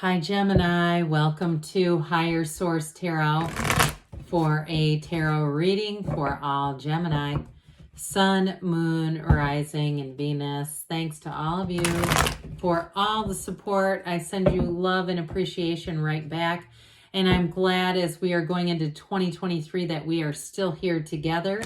Hi Gemini, welcome to Higher Source Tarot for a tarot reading for all Gemini, Sun, Moon, Rising, and Venus. Thanks to all of you for all the support. I send you love and appreciation right back. And I'm glad as we are going into 2023 that we are still here together.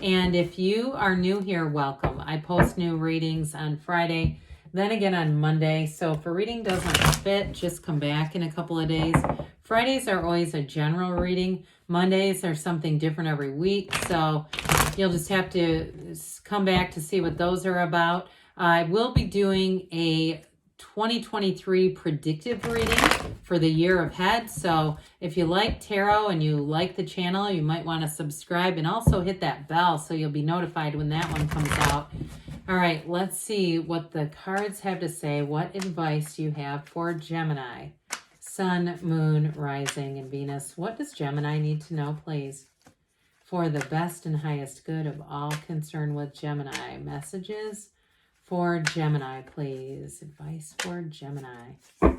And if you are new here, welcome. I post new readings on Friday, then again on Monday. So if a reading doesn't fit, just come back in a couple of days. Fridays are always a general reading. Mondays are something different every week. So you'll just have to come back to see what those are about. I will be doing a 2023 predictive reading for the year ahead. So if you like tarot and you like the channel, you might want to subscribe and also hit that bell so you'll be notified when that one comes out. All right, let's see what the cards have to say, what advice you have for Gemini. Sun, Moon, Rising, and Venus. What does Gemini need to know, please? For the best and highest good of all concerned with Gemini. Messages for Gemini, please. Advice for Gemini. All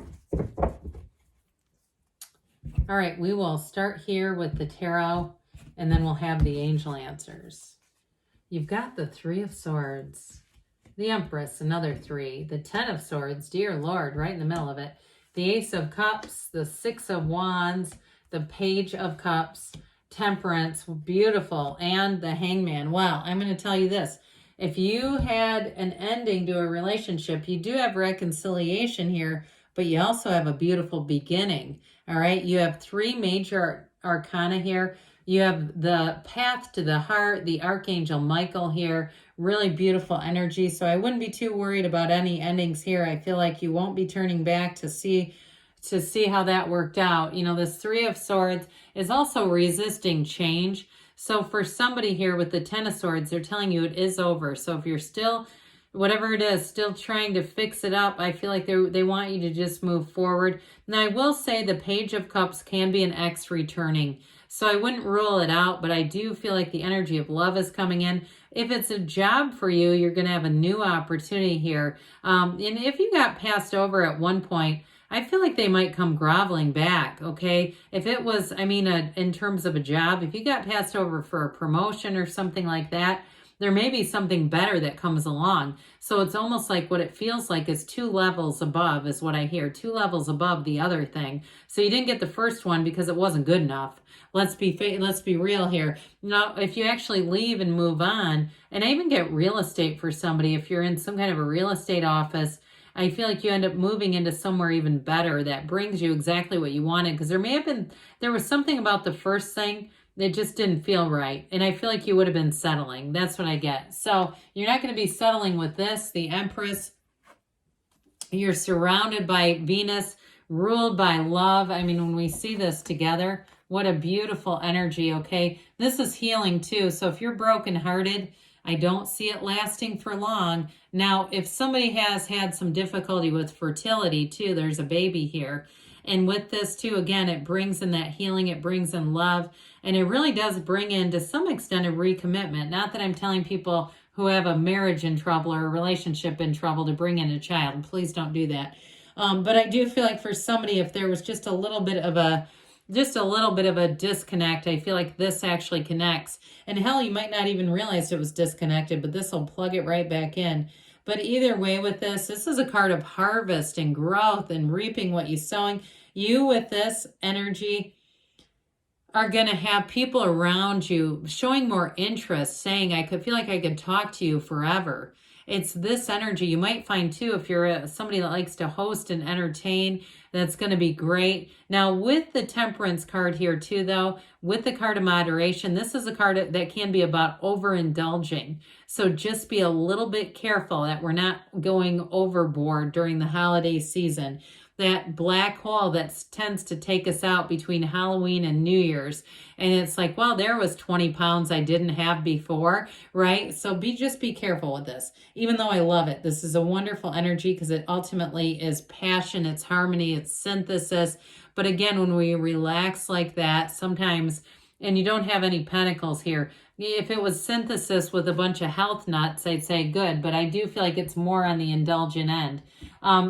right, we will start here with the tarot, and then we'll have the angel answers. You've got the Three of Swords, the Empress, another three, the Ten of Swords, dear Lord, right in the middle of it, the Ace of Cups, the Six of Wands, the Page of Cups, Temperance, beautiful, and the Hangman. Well, I'm going to tell you this. If you had an ending to a relationship, you do have reconciliation here, but you also have a beautiful beginning. All right, you have three major arcana here. You have the path to the heart, the Archangel Michael here, really beautiful energy. So I wouldn't be too worried about any endings here. I feel like you won't be turning back to see how that worked out. You know, this Three of Swords is also resisting change. So for somebody here with the Ten of Swords, they're telling you it is over. So if you're still, whatever it is, still trying to fix it up, I feel like they want you to just move forward. Now, I will say the Page of Cups can be an ex returning. So I wouldn't rule it out, but I do feel like the energy of love is coming in. If it's a job for you, you're going to have a new opportunity here. And if you got passed over at one point, I feel like they might come groveling back, okay? If it was, in terms of a job, if you got passed over for a promotion or something like that, there may be something better that comes along. So it's almost like what it feels like is two levels above is what I hear, two levels above the other thing. So you didn't get the first one because it wasn't good enough. Let's be real here. Now, if you actually leave and move on, and I even get real estate for somebody, if you're in some kind of a real estate office, I feel like you end up moving into somewhere even better that brings you exactly what you wanted, because there was something about the first thing that just didn't feel right. And I feel like you would have been settling. That's what I get. So you're not going to be settling with this, the Empress. You're surrounded by Venus, ruled by love. I mean, when we see this together, what a beautiful energy, okay? This is healing too. So if you're brokenhearted, I don't see it lasting for long. Now, if somebody has had some difficulty with fertility too, there's a baby here. And with this too, again, it brings in that healing, it brings in love, and it really does bring in, to some extent, a recommitment. Not that I'm telling people who have a marriage in trouble or a relationship in trouble to bring in a child. Please don't do that. But I do feel like for somebody, if there was just a little bit of a disconnect, I feel like this actually connects. And hell, you might not even realize it was disconnected, but this will plug it right back in. But either way with this is a card of harvest and growth and reaping what you're sowing. You with this energy are going to have people around you showing more interest, saying, I could feel like I could talk to you forever. It's this energy. You might find too, if you're somebody that likes to host and entertain, that's going to be great. Now with the Temperance card here too, though, with the card of moderation, this is a card that can be about overindulging. So just be a little bit careful that we're not going overboard during the holiday season. That black hole that tends to take us out between Halloween and New Year's. And it's like, well, there was 20 pounds I didn't have before, right? So just be careful with this. Even though I love it, this is a wonderful energy because it ultimately is passion, it's harmony, it's synthesis. But again, when we relax like that, sometimes and you don't have any pentacles here. If it was synthesis with a bunch of health nuts, I'd say good, but I do feel like it's more on the indulgent end.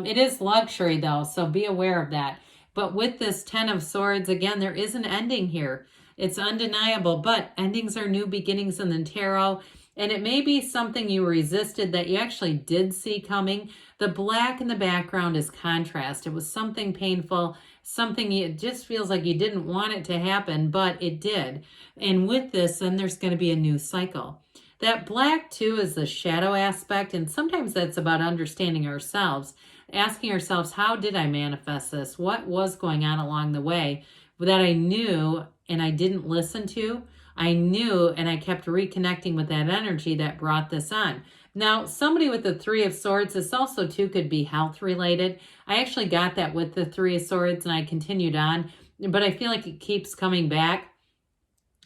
It is luxury though, so be aware of that. But with this 10 of Swords, again, there is an ending here. It's undeniable, but endings are new beginnings in the tarot. And it may be something you resisted that you actually did see coming. The black in the background is contrast. It was something painful, something it just feels like you didn't want it to happen, but it did. And with this, then there's going to be a new cycle. That black too is the shadow aspect, and sometimes that's about understanding ourselves, asking ourselves, how did I manifest this? What was going on along the way that I knew and I didn't listen to? I knew and I kept reconnecting with that energy that brought this on. Now, somebody with the 3 of Swords, this also too could be health related. I actually got that with the 3 of Swords and I continued on, but I feel like it keeps coming back.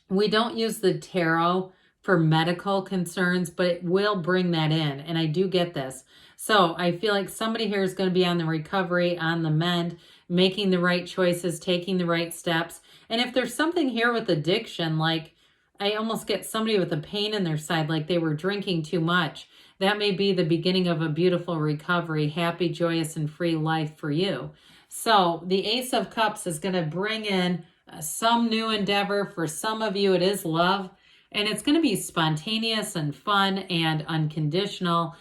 We don't use the tarot for medical concerns, but it will bring that in, and I do get this. So I feel like somebody here is going to be on the recovery, on the mend, making the right choices, taking the right steps. And if there's something here with addiction, like I almost get somebody with a pain in their side, like they were drinking too much. That may be the beginning of a beautiful recovery, happy, joyous, and free life for you. So the Ace of Cups is going to bring in some new endeavor. For some of you, it is love. And it's going to be spontaneous and fun and unconditional.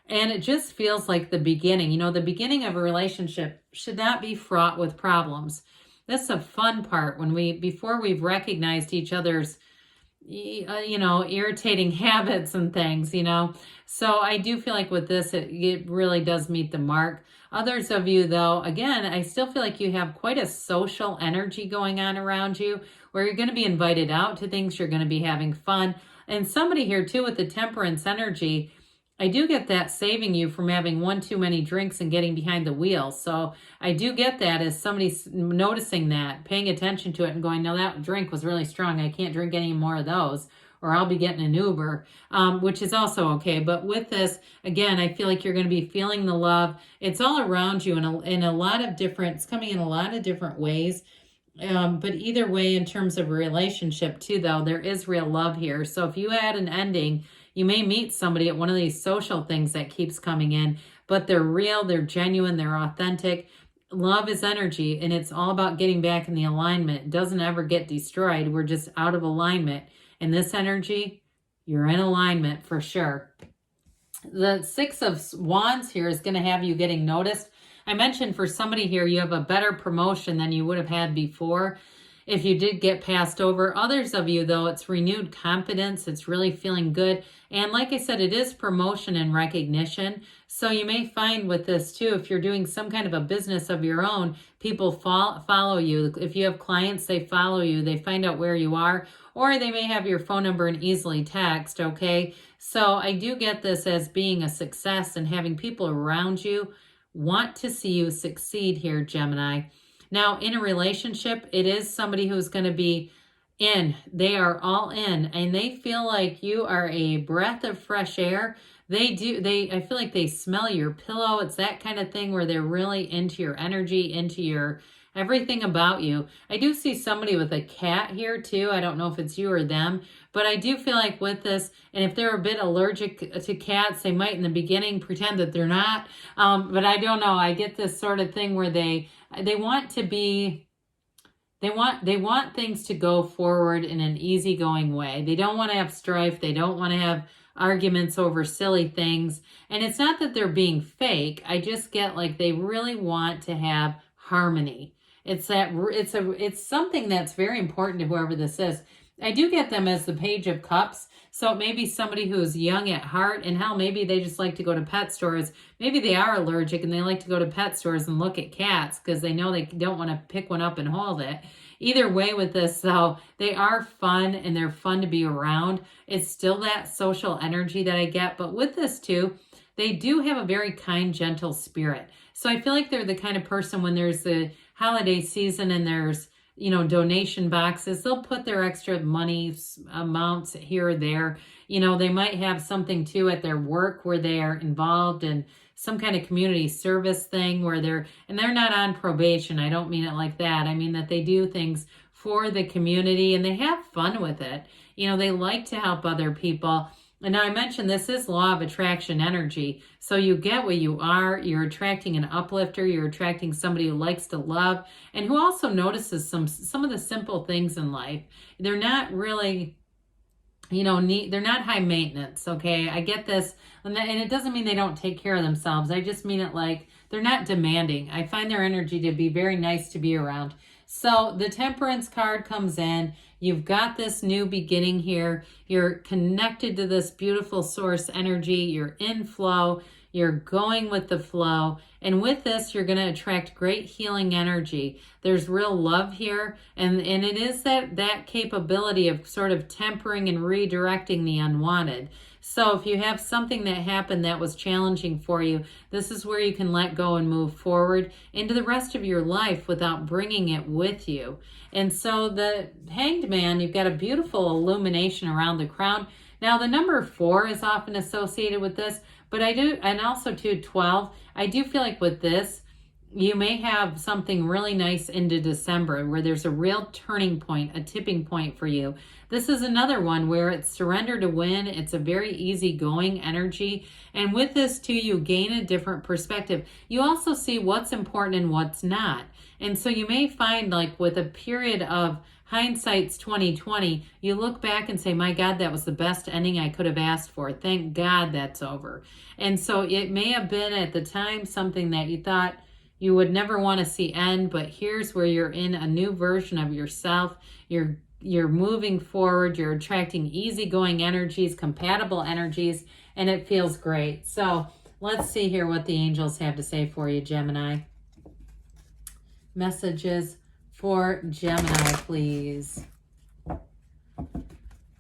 And it just feels like the beginning. You know, the beginning of a relationship should not be fraught with problems. That's the fun part when before we've recognized each other's irritating habits and things, So I do feel like with this, it really does meet the mark. Others of you, though, again, I still feel like you have quite a social energy going on around you where you're going to be invited out to things, you're going to be having fun. And somebody here, too, with the Temperance energy, I do get that saving you from having one too many drinks and getting behind the wheel. So I do get that as somebody's noticing that, paying attention to it and going, no, that drink was really strong. I can't drink any more of those, or I'll be getting an Uber, which is also okay. But with this, again, I feel like you're going to be feeling the love. It's all around you in a lot of different, it's coming in a lot of different ways. But either way, in terms of a relationship too, though, there is real love here. So if you had an ending, you may meet somebody at one of these social things that keeps coming in, but they're real, they're genuine, they're authentic. Love is energy, and it's all about getting back in the alignment. It doesn't ever get destroyed. We're just out of alignment. And this energy, you're in alignment for sure. The 6 of Wands here is going to have you getting noticed. I mentioned for somebody here, you have a better promotion than you would have had before if you did get passed over. Others of you, though, it's renewed confidence. It's really feeling good. And like I said, it is promotion and recognition. So you may find with this, too, if you're doing some kind of a business of your own, people follow you. If you have clients, they follow you. They find out where you are. Or they may have your phone number and easily text, okay? So I do get this as being a success and having people around you want to see you succeed here, Gemini. Now, in a relationship, it is somebody who's going to be in. They are all in, and they feel like you are a breath of fresh air. I feel like they smell your pillow. It's that kind of thing where they're really into your energy, into your everything about you. I do see somebody with a cat here too. I don't know if it's you or them, but I do feel like with this, and if they're a bit allergic to cats, they might in the beginning pretend that they're not. But I don't know. I get this sort of thing where they want to be, they want things to go forward in an easygoing way. They don't want to have strife. They don't want to have arguments over silly things. And it's not that they're being fake. I just get like they really want to have harmony. It's something that's very important to whoever this is. I do get them as the Page of Cups. So it may be somebody who's young at heart, and hell, maybe they just like to go to pet stores. Maybe they are allergic and they like to go to pet stores and look at cats because they know they don't want to pick one up and hold it. Either way with this, though, they are fun and they're fun to be around. It's still that social energy that I get. But with this too, they do have a very kind, gentle spirit. So I feel like they're the kind of person when there's the holiday season and there's, donation boxes, they'll put their extra money amounts here or there. They might have something too at their work where they are involved in some kind of community service thing where they're not on probation. I don't mean it like that. I mean that they do things for the community, and they have fun with it. You know, they like to help other people. And now I mentioned this is law of attraction energy. So you get what you are. You're attracting an uplifter. You're attracting somebody who likes to love and who also notices some of the simple things in life. They're not really, you know, they're not high maintenance, okay? I get this, and it doesn't mean they don't take care of themselves. I just mean it like they're not demanding. I find their energy to be very nice to be around. So the Temperance card comes in. You've got this new beginning here. You're connected to this beautiful source energy. You're in flow. You're going with the flow. And with this, you're going to attract great healing energy. There's real love here. And it is that capability of sort of tempering and redirecting the unwanted. So if you have something that happened that was challenging for you, this is where you can let go and move forward into the rest of your life without bringing it with you. And so the Hanged Man, you've got a beautiful illumination around the crown. Now the number 4 is often associated with this, but I do, and also too 12, I do feel like with this, you may have something really nice into December where there's a real turning point, a tipping point for you. This is another one where it's surrender to win. It's a very easygoing energy. And with this too, you gain a different perspective. You also see what's important and what's not. And so you may find like with a period of hindsight's 2020, you look back and say, my God, that was the best ending I could have asked for. Thank God that's over. And so it may have been at the time something that you thought you would never want to see end, but here's where you're in a new version of yourself. You're moving forward. You're attracting easygoing energies, compatible energies, and it feels great. So let's see here what the angels have to say for you, Gemini. Messages for Gemini, please.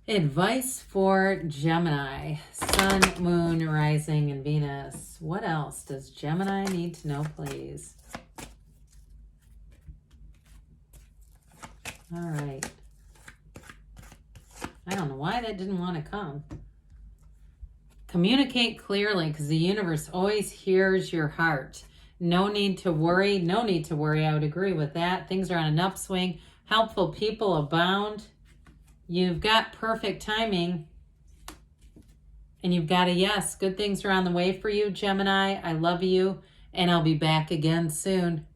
Advice for Gemini. Sun, Moon, Rising, and Venus. What else does Gemini need to know, please? All right. I don't know why that didn't want to come. Communicate clearly, because the universe always hears your heart. No need to worry. No need to worry. I would agree with that. Things are on an upswing. Helpful people abound. You've got perfect timing. And you've got a yes. Good things are on the way for you, Gemini. I love you. And I'll be back again soon.